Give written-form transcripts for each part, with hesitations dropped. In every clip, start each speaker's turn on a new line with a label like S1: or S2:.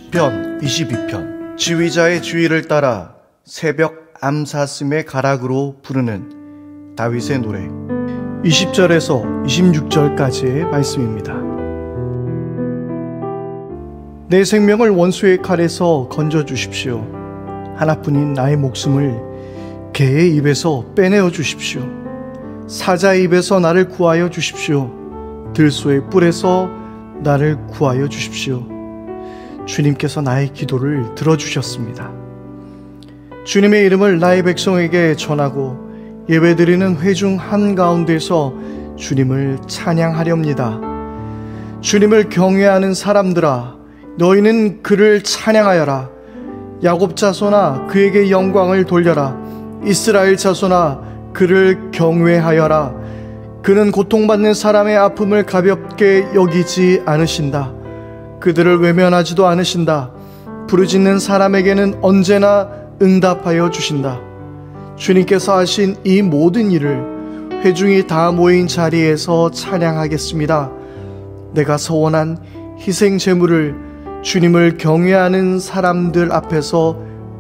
S1: 시편 22편. 지휘자의 주의를 따라 새벽 암사슴의 가락으로 부르는 다윗의 노래. 20절에서 26절까지의 말씀입니다. 내 생명을 원수의 칼에서 건져 주십시오. 하나뿐인 나의 목숨을 개의 입에서 빼내어 주십시오. 사자의 입에서 나를 구하여 주십시오. 들소의 뿔에서 나를 구하여 주십시오. 주님께서 나의 기도를 들어주셨습니다. 주님의 이름을 나의 백성에게 전하고 예배드리는 회중 한가운데서 주님을 찬양하렵니다. 주님을 경외하는 사람들아, 너희는 그를 찬양하여라. 야곱 자손아, 그에게 영광을 돌려라. 이스라엘 자손아, 그를 경외하여라. 그는 고통받는 사람의 아픔을 가볍게 여기지 않으신다. 그들을 외면하지도 않으신다. 부르짖는 사람에게는 언제나 응답하여 주신다. 주님께서 하신 이 모든 일을 회중이 다 모인 자리에서 찬양하겠습니다. 내가 서원한 희생 제물을 주님을 경외하는 사람들 앞에서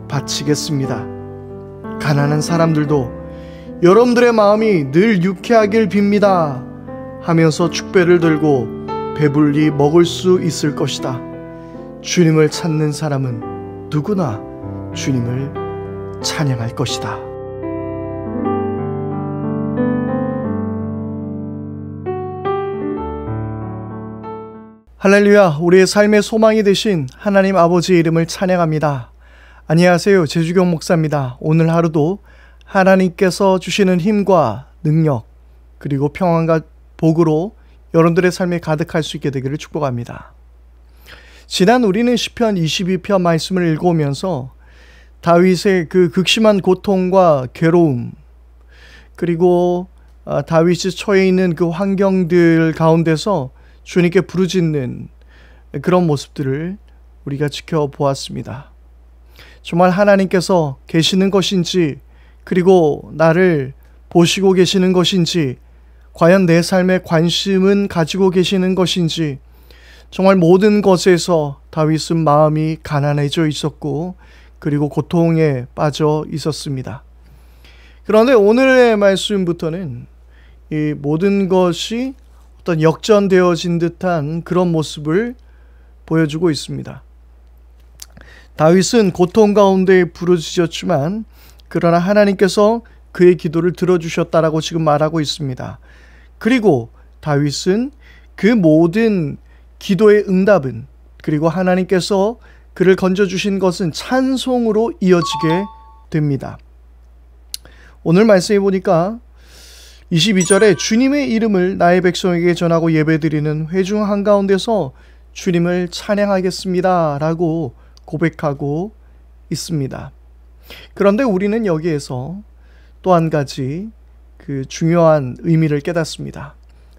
S1: 바치겠습니다. 가난한 사람들도 여러분들의 마음이 늘 유쾌하길 빕니다 하면서 축배를 들고 배불리 먹을 수 있을 것이다. 주님을 찾는 사람은 누구나 주님을 찬양할 것이다. 할렐루야. 우리의 삶의 소망이 되신 하나님 아버지의 이름을 찬양합니다. 안녕하세요. 제주경 목사입니다. 오늘 하루도 하나님께서 주시는 힘과 능력 그리고 평안과 복으로 여러분들의 삶에 가득할 수 있게 되기를 축복합니다. 지난 우리는 시편 22편 말씀을 읽어오면서 다윗의 그 극심한 고통과 괴로움 그리고 다윗이 처해 있는 그 환경들 가운데서 주님께 부르짖는 그런 모습들을 우리가 지켜보았습니다. 정말 하나님께서 계시는 것인지 그리고 나를 보시고 계시는 것인지 과연 내 삶에 관심은 가지고 계시는 것인지 정말 모든 것에서 다윗은 마음이 가난해져 있었고 그리고 고통에 빠져 있었습니다. 그런데 오늘의 말씀부터는 이 모든 것이 어떤 역전되어진 듯한 그런 모습을 보여주고 있습니다. 다윗은 고통 가운데 부르짖었지만 그러나 하나님께서 그의 기도를 들어주셨다라고 지금 말하고 있습니다. 그리고 다윗은 그 모든 기도의 응답은 그리고 하나님께서 그를 건져주신 것은 찬송으로 이어지게 됩니다. 오늘 말씀해 보니까 22절에 주님의 이름을 나의 백성에게 전하고 예배드리는 회중 한가운데서 주님을 찬양하겠습니다 라고 고백하고 있습니다. 그런데 우리는 여기에서 또 한 가지 그 중요한 의미를 깨닫습니다.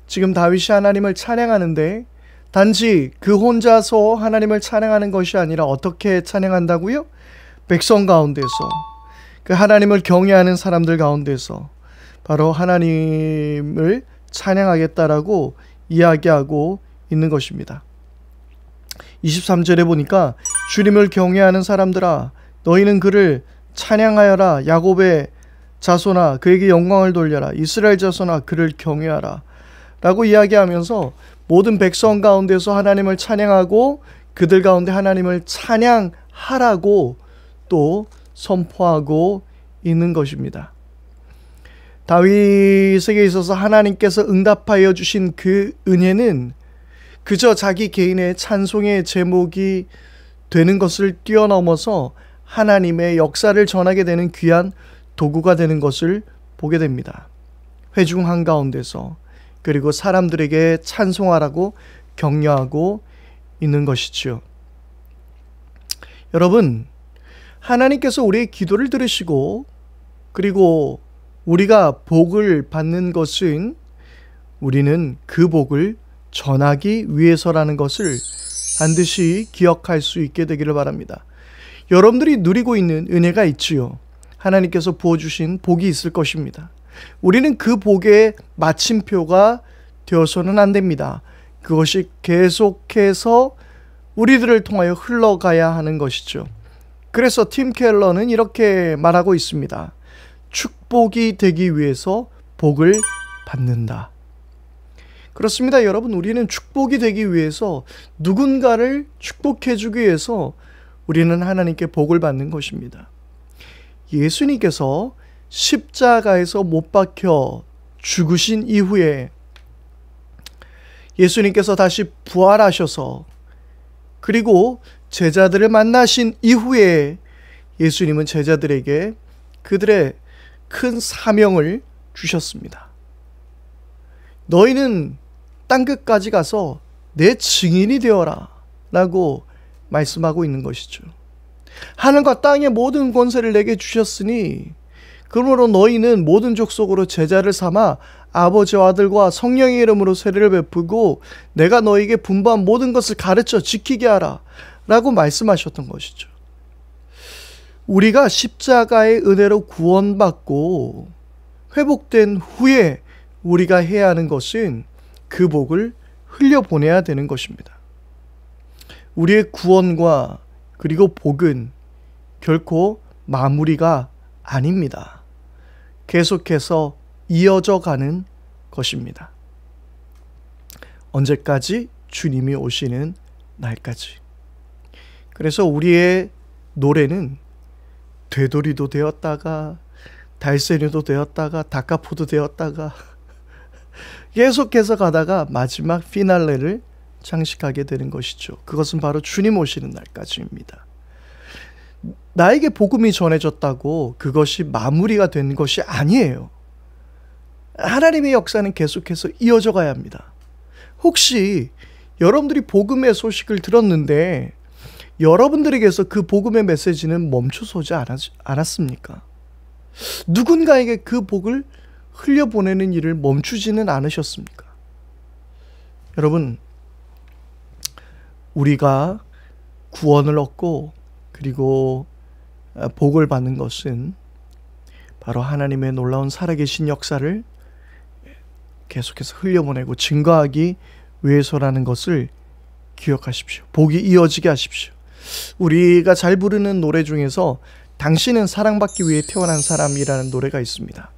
S1: 지금 다윗이 하나님을 찬양하는데 단지 그 혼자서 하나님을 찬양하는 것이 아니라 어떻게 찬양한다고요? 백성 가운데서, 그 하나님을 경외하는 사람들 가운데서 바로 하나님을 찬양하겠다라고 이야기하고 있는 것입니다. 23절에 보니까 주님을 경외하는 사람들아, 너희는 그를 찬양하여라. 야곱의 자손아, 그에게 영광을 돌려라. 이스라엘 자손아, 그를 경외하라 라고 이야기하면서 모든 백성 가운데서 하나님을 찬양하고 그들 가운데 하나님을 찬양하라고 또 선포하고 있는 것입니다. 다윗에게 있어서 하나님께서 응답하여 주신 그 은혜는 그저 자기 개인의 찬송의 제목이 되는 것을 뛰어넘어서 하나님의 역사를 전하게 되는 귀한 도구가 되는 것을 보게 됩니다. 회중 한가운데서 그리고 사람들에게 찬송하라고 격려하고 있는 것이죠. 여러분, 하나님께서 우리의 기도를 들으시고 그리고 우리가 복을 받는 것은 우리는 그 복을 전하기 위해서라는 것을 반드시 기억할 수 있게 되기를 바랍니다. 여러분들이 누리고 있는 은혜가 있지요. 하나님께서 부어주신 복이 있을 것입니다. 우리는 그 복의 마침표가 되어서는 안 됩니다. 그것이 계속해서 우리들을 통하여 흘러가야 하는 것이죠. 그래서 팀 켈러는 이렇게 말하고 있습니다. 축복이 되기 위해서 복을 받는다. 그렇습니다, 여러분. 우리는 축복이 되기 위해서, 누군가를 축복해주기 위해서 우리는 하나님께 복을 받는 것입니다. 예수님께서 십자가에서 못 박혀 죽으신 이후에 예수님께서 다시 부활하셔서, 그리고 제자들을 만나신 이후에 예수님은 제자들에게 그들의 큰 사명을 주셨습니다. 너희는 땅끝까지 가서 내 증인이 되어라 라고 말씀하고 있는 것이죠. 하늘과 땅의 모든 권세를 내게 주셨으니 그러므로 너희는 모든 족속으로 제자를 삼아 아버지와 아들과 성령의 이름으로 세례를 베푸고 내가 너희에게 분부한 모든 것을 가르쳐 지키게 하라 라고 말씀하셨던 것이죠. 우리가 십자가의 은혜로 구원받고 회복된 후에 우리가 해야 하는 것은 그 복을 흘려보내야 되는 것입니다. 우리의 구원과 그리고 복은 결코 마무리가 아닙니다. 계속해서 이어져 가는 것입니다. 언제까지? 주님이 오시는 날까지. 그래서 우리의 노래는 되돌이도 되었다가 달새류도 되었다가 다카포도 되었다가 계속해서 가다가 마지막 피날레를 장식하게 되는 것이죠. 그것은 바로 주님 오시는 날까지입니다. 나에게 복음이 전해졌다고 그것이 마무리가 된 것이 아니에요. 하나님의 역사는 계속해서 이어져 가야 합니다. 혹시 여러분들이 복음의 소식을 들었는데 여러분들에게서 그 복음의 메시지는 멈춰서지 않았습니까? 누군가에게 그 복을 흘려보내는 일을 멈추지는 않으셨습니까? 여러분, 우리가 구원을 얻고 그리고 복을 받는 것은 바로 하나님의 놀라운 살아계신 역사를 계속해서 흘려보내고 증거하기 위해서라는 것을 기억하십시오. 복이 이어지게 하십시오. 우리가 잘 부르는 노래 중에서 당신은 사랑받기 위해 태어난 사람이라는 노래가 있습니다.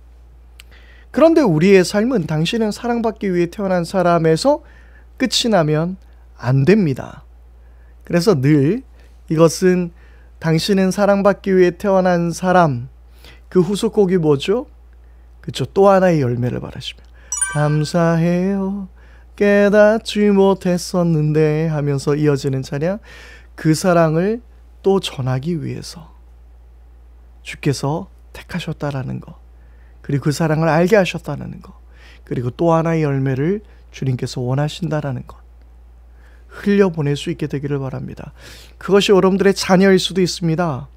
S1: 그런데 우리의 삶은 당신은 사랑받기 위해 태어난 사람에서 끝이 나면 안 됩니다. 그래서 늘 이것은 당신은 사랑받기 위해 태어난 사람, 그 후속곡이 뭐죠? 그쵸, 또 하나의 열매를 바라시며 감사해요 깨닫지 못했었는데 하면서 이어지는 찬양, 그 사랑을 또 전하기 위해서 주께서 택하셨다라는 것, 그리고 그 사랑을 알게 하셨다는 것, 그리고 또 하나의 열매를 주님께서 원하신다라는 것 흘려보낼 수 있게 되기를 바랍니다. 그것이 여러분들의 자녀일 수도 있습니다.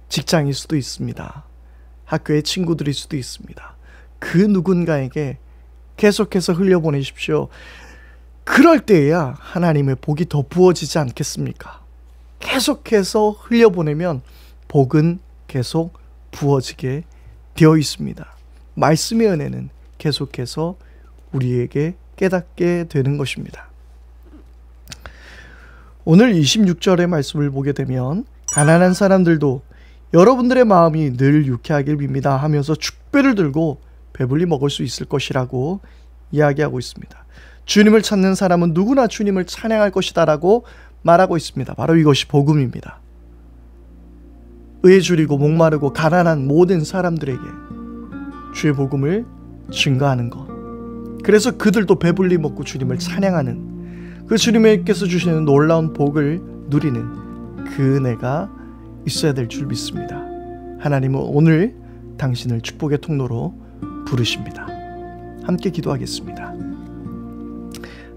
S1: 직장일 수도 있습니다. 학교의 친구들일 수도 있습니다. 그 누군가에게 계속해서 흘려보내십시오. 그럴 때에야 하나님의 복이 더 부어지지 않겠습니까? 계속해서 흘려보내면 복은 계속 부어지게 되어 있습니다. 말씀의 은혜는 계속해서 우리에게 깨닫게 되는 것입니다. 오늘 26절의 말씀을 보게 되면 가난한 사람들도 여러분들의 마음이 늘 유쾌하길 빕니다 하면서 축배를 들고 배불리 먹을 수 있을 것이라고 이야기하고 있습니다. 주님을 찾는 사람은 누구나 주님을 찬양할 것이다 라고 말하고 있습니다. 바로 이것이 복음입니다. 의에 줄이고 목마르고 가난한 모든 사람들에게 주의 복음을 증거하는 것, 그래서 그들도 배불리 먹고 주님을 찬양하는 그 주님께서 주시는 놀라운 복을 누리는 그 은혜가 있어야 될 줄 믿습니다. 하나님은 오늘 당신을 축복의 통로로 부르십니다. 함께 기도하겠습니다.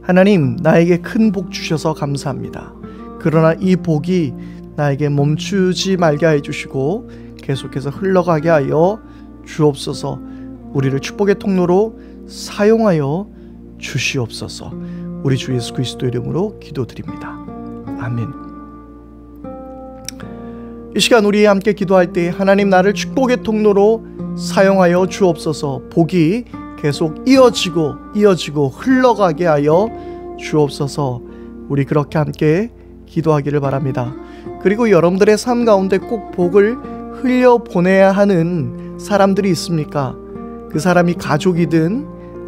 S1: 하나님, 나에게 큰 복 주셔서 감사합니다. 그러나 이 복이 나에게 멈추지 말게 해주시고 계속해서 흘러가게 하여 주옵소서. 우리를 축복의 통로로 사용하여 주시옵소서. 우리 주 예수 그리스도 이름으로 기도드립니다. 아멘. 이 시간 우리 함께 기도할 때 하나님, 나를 축복의 통로로 사용하여 주옵소서. 복이 계속 이어지고 흘러가게 하여 주옵소서. 우리 그렇게 함께 기도하기를 바랍니다. 그리고 여러분들의 삶 가운데 꼭 복을 흘려보내야 하는 사람들이 있습니까? 그 사람이 가족이든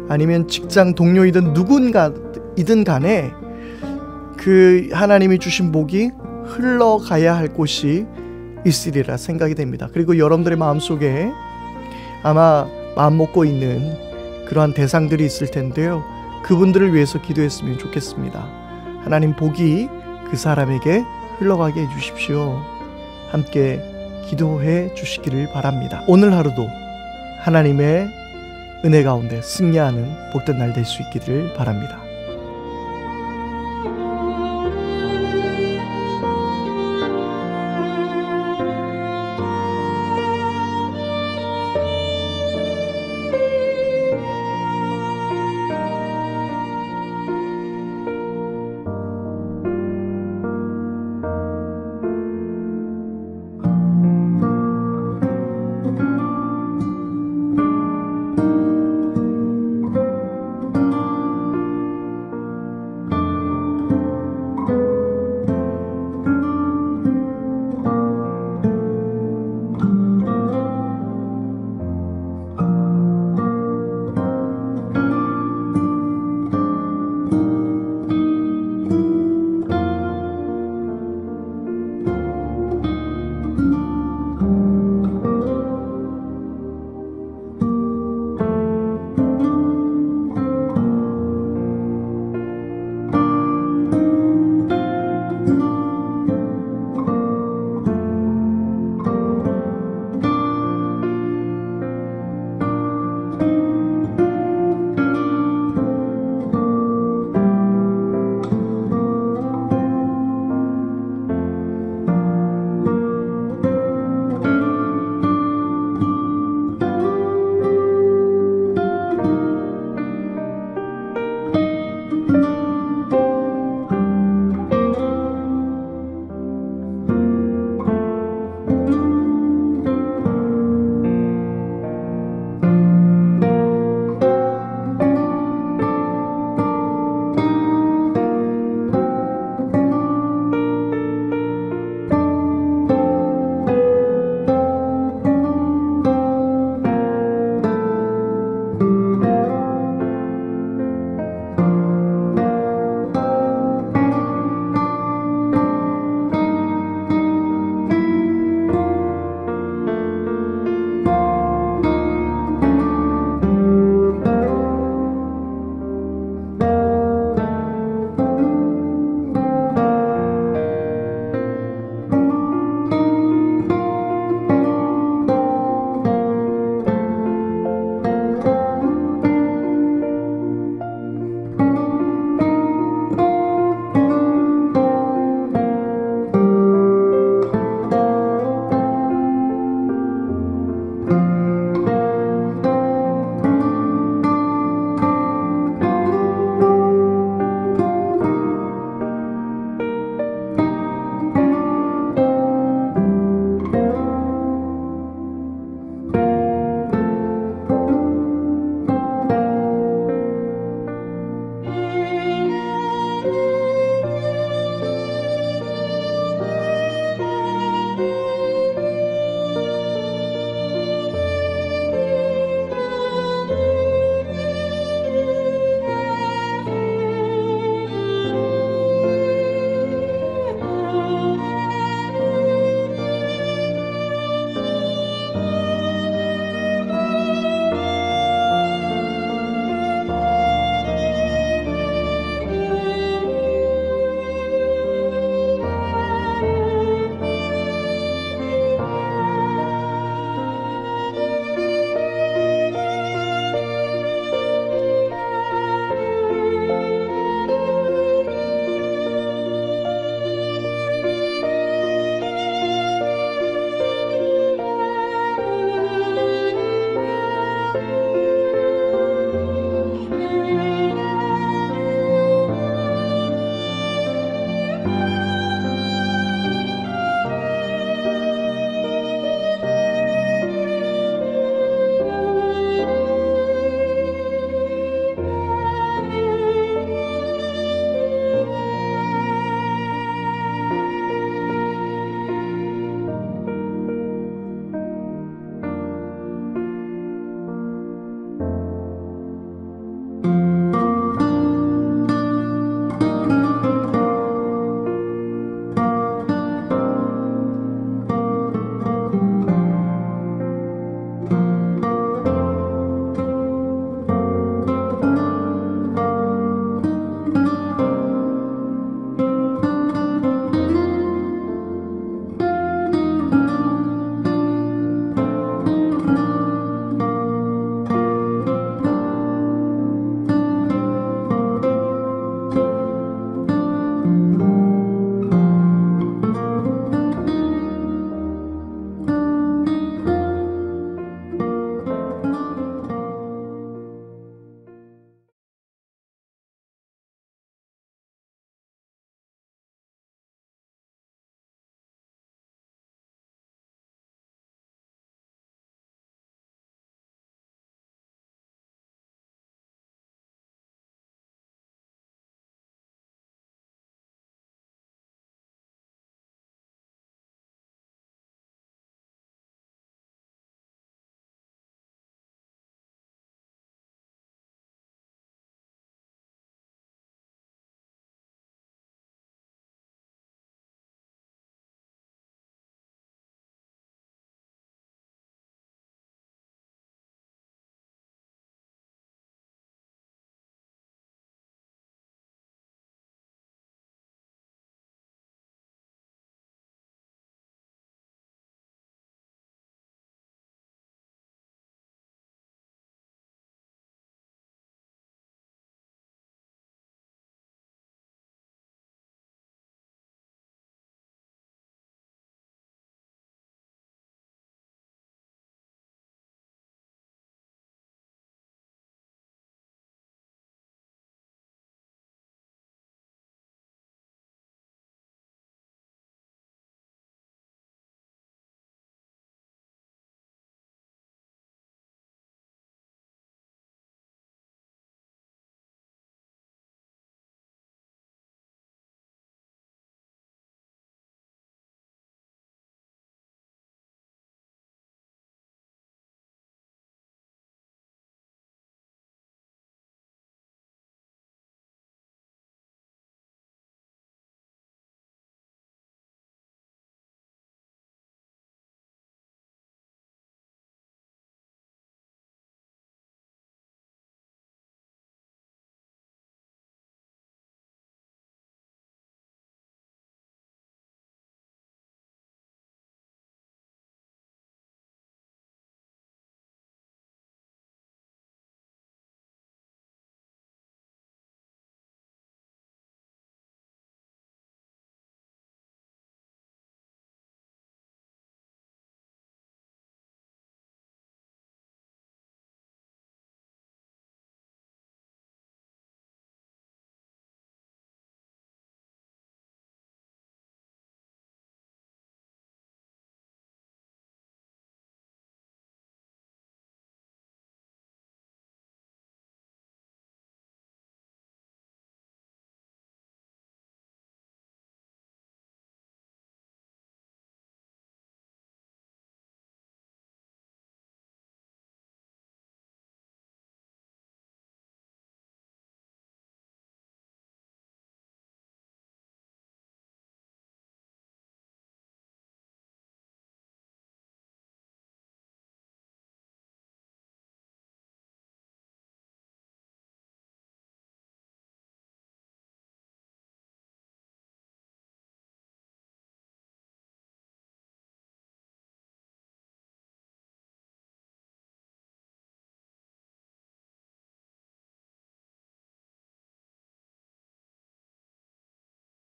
S1: 아니면 직장 동료이든 누군가이든 간에 그 하나님이 주신 복이 흘러가야 할 곳이 있으리라 생각이 됩니다. 그리고 여러분들의 마음속에 아마 마음 먹고 있는 그러한 대상들이 있을 텐데요. 그분들을 위해서 기도했으면 좋겠습니다. 하나님 복이 그 사람에게 흘러가게 해주십시오. 함께 기도해 주시기를 바랍니다. 오늘 하루도 하나님의 은혜 가운데 승리하는 복된 날 될 수 있기를 바랍니다.